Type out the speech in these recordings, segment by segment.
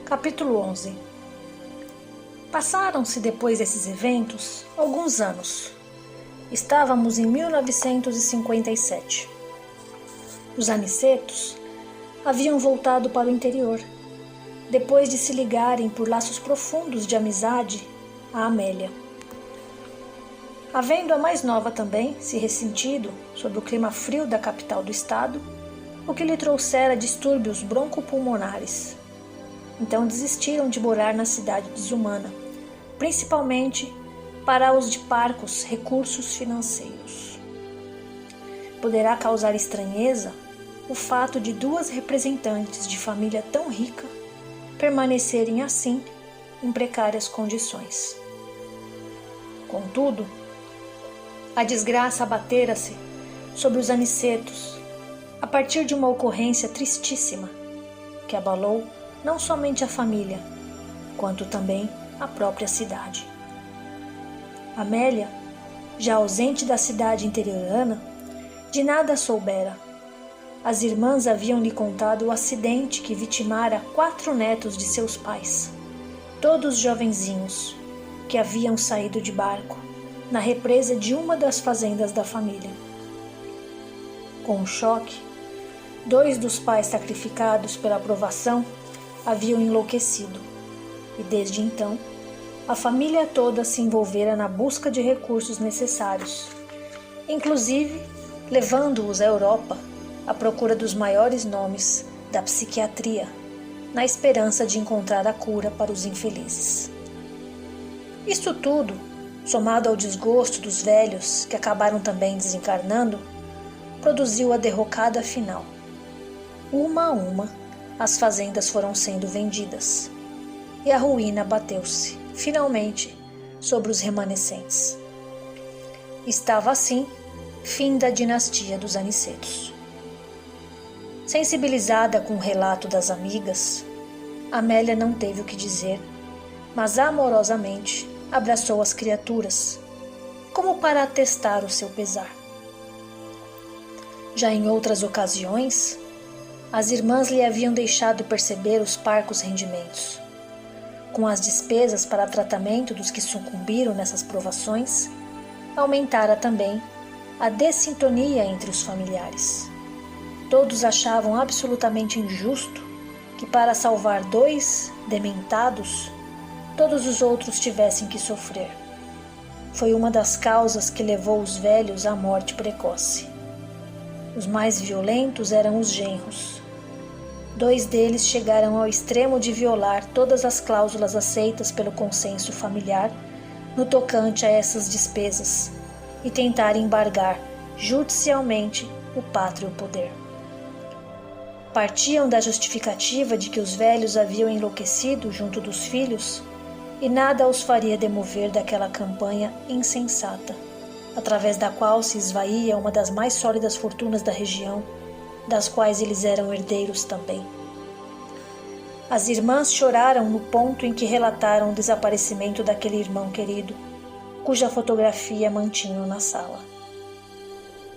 Capítulo 11. Passaram-se depois desses eventos alguns anos. Estávamos em 1957. Os Anicetos haviam voltado para o interior, depois de se ligarem por laços profundos de amizade a Amélia. Havendo a mais nova também se ressentido sobre o clima frio da capital do estado, o que lhe trouxera distúrbios broncopulmonares. Então desistiram de morar na cidade desumana, principalmente para os de parcos recursos financeiros. Poderá causar estranheza o fato de duas representantes de família tão rica permanecerem assim em precárias condições. Contudo, a desgraça abatera-se sobre os Anicetos a partir de uma ocorrência tristíssima que abalou não somente a família, quanto também a própria cidade. Amélia, já ausente da cidade interiorana, de nada soubera. As irmãs haviam lhe contado o acidente que vitimara 4 netos de seus pais, todos jovenzinhos, que haviam saído de barco na represa de uma das fazendas da família. Com o choque, 2 dos pais sacrificados pela provação haviam enlouquecido, e desde então a família toda se envolvera na busca de recursos necessários, inclusive levando-os à Europa à procura dos maiores nomes da psiquiatria, na esperança de encontrar a cura para os infelizes. Isto tudo, somado ao desgosto dos velhos que acabaram também desencarnando, produziu a derrocada final. Uma a uma, as fazendas foram sendo vendidas, e a ruína bateu-se, finalmente, sobre os remanescentes. Estava assim fim da dinastia dos Anicetos. Sensibilizada com o relato das amigas, Amélia não teve o que dizer, mas amorosamente abraçou as criaturas, como para atestar o seu pesar. Já em outras ocasiões, as irmãs lhe haviam deixado perceber os parcos rendimentos. Com as despesas para tratamento dos que sucumbiram nessas provações, aumentara também a dessintonia entre os familiares. Todos achavam absolutamente injusto que, para salvar 2 dementados, todos os outros tivessem que sofrer. Foi uma das causas que levou os velhos à morte precoce. Os mais violentos eram os genros. 2 deles chegaram ao extremo de violar todas as cláusulas aceitas pelo consenso familiar no tocante a essas despesas e tentar embargar judicialmente o pátrio poder. Partiam da justificativa de que os velhos haviam enlouquecido junto dos filhos e nada os faria demover daquela campanha insensata, através da qual se esvaía uma das mais sólidas fortunas da região, das quais eles eram herdeiros também. As irmãs choraram no ponto em que relataram o desaparecimento daquele irmão querido, cuja fotografia mantinham na sala.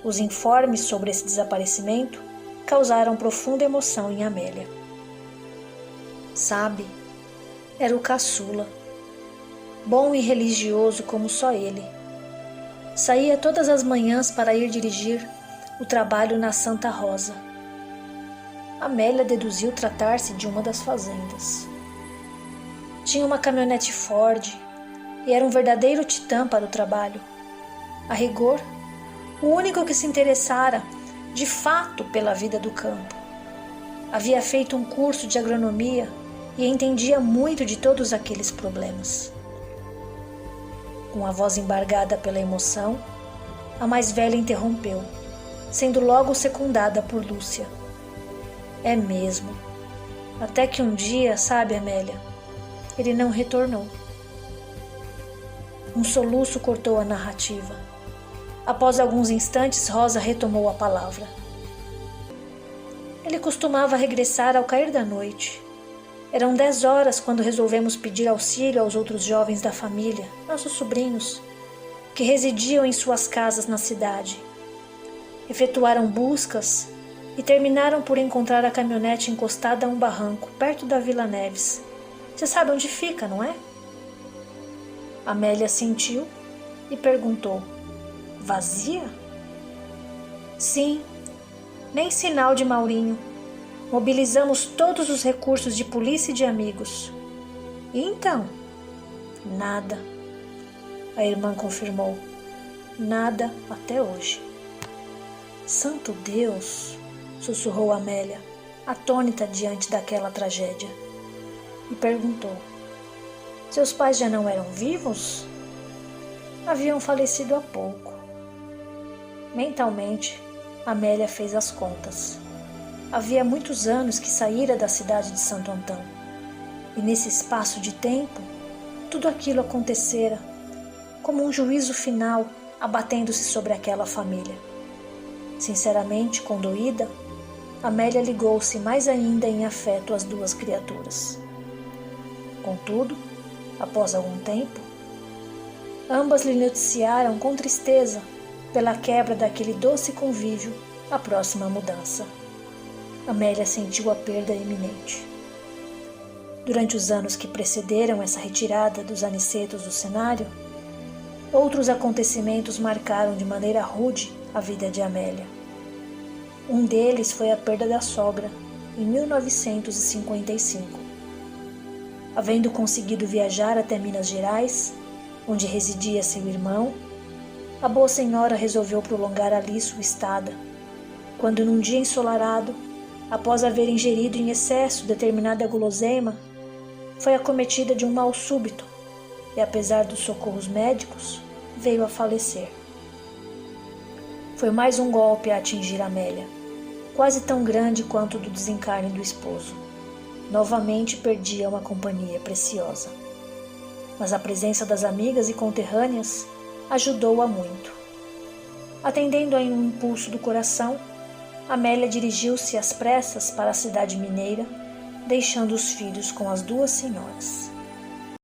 Os informes sobre esse desaparecimento causaram profunda emoção em Amélia. Sabe, era o caçula, bom e religioso como só ele. Saía todas as manhãs para ir dirigir o trabalho na Santa Rosa. Amélia deduziu tratar-se de uma das fazendas. Tinha uma caminhonete Ford e era um verdadeiro titã para o trabalho. A rigor, o único que se interessara de fato pela vida do campo. Havia feito um curso de agronomia e entendia muito de todos aqueles problemas. Com a voz embargada pela emoção, a mais velha interrompeu, sendo logo secundada por Lúcia. É mesmo. Até que um dia, sabe, Amélia, ele não retornou. Um soluço cortou a narrativa. Após alguns instantes, Rosa retomou a palavra. Ele costumava regressar ao cair da noite. Eram 10 horas quando resolvemos pedir auxílio aos outros jovens da família, nossos sobrinhos, que residiam em suas casas na cidade. Efetuaram buscas e terminaram por encontrar a caminhonete encostada a um barranco perto da Vila Neves, Você sabe onde fica, não é? Amélia assentiu e perguntou: vazia? Sim, nem sinal de Maurinho. Mobilizamos todos os recursos de polícia e de amigos. E então? Nada. A irmã confirmou. Nada até hoje. Santo Deus! Sussurrou Amélia, atônita diante daquela tragédia. E perguntou: seus pais já não eram vivos? Haviam falecido há pouco. Mentalmente, Amélia fez as contas. Havia muitos anos que saíra da cidade de Santo Antão. E nesse espaço de tempo, tudo aquilo acontecera, como um juízo final abatendo-se sobre aquela família. Sinceramente condoída, Amélia ligou-se mais ainda em afeto às duas criaturas. Contudo, após algum tempo, ambas lhe noticiaram com tristeza, pela quebra daquele doce convívio, a próxima mudança. Amélia sentiu a perda iminente. Durante os anos que precederam essa retirada dos Anicetos do cenário, outros acontecimentos marcaram de maneira rude a vida de Amélia. Um deles foi a perda da sogra, em 1955. Havendo conseguido viajar até Minas Gerais, onde residia seu irmão, a boa senhora resolveu prolongar ali sua estada, quando num dia ensolarado, após haver ingerido em excesso determinada guloseima, foi acometida de um mal súbito e, apesar dos socorros médicos, veio a falecer. Foi mais um golpe a atingir Amélia, quase tão grande quanto o do desencarne do esposo. Novamente perdia uma companhia preciosa. Mas a presença das amigas e conterrâneas ajudou-a muito. Atendendo a um impulso do coração, Amélia dirigiu-se às pressas para a cidade mineira, deixando os filhos com as duas senhoras.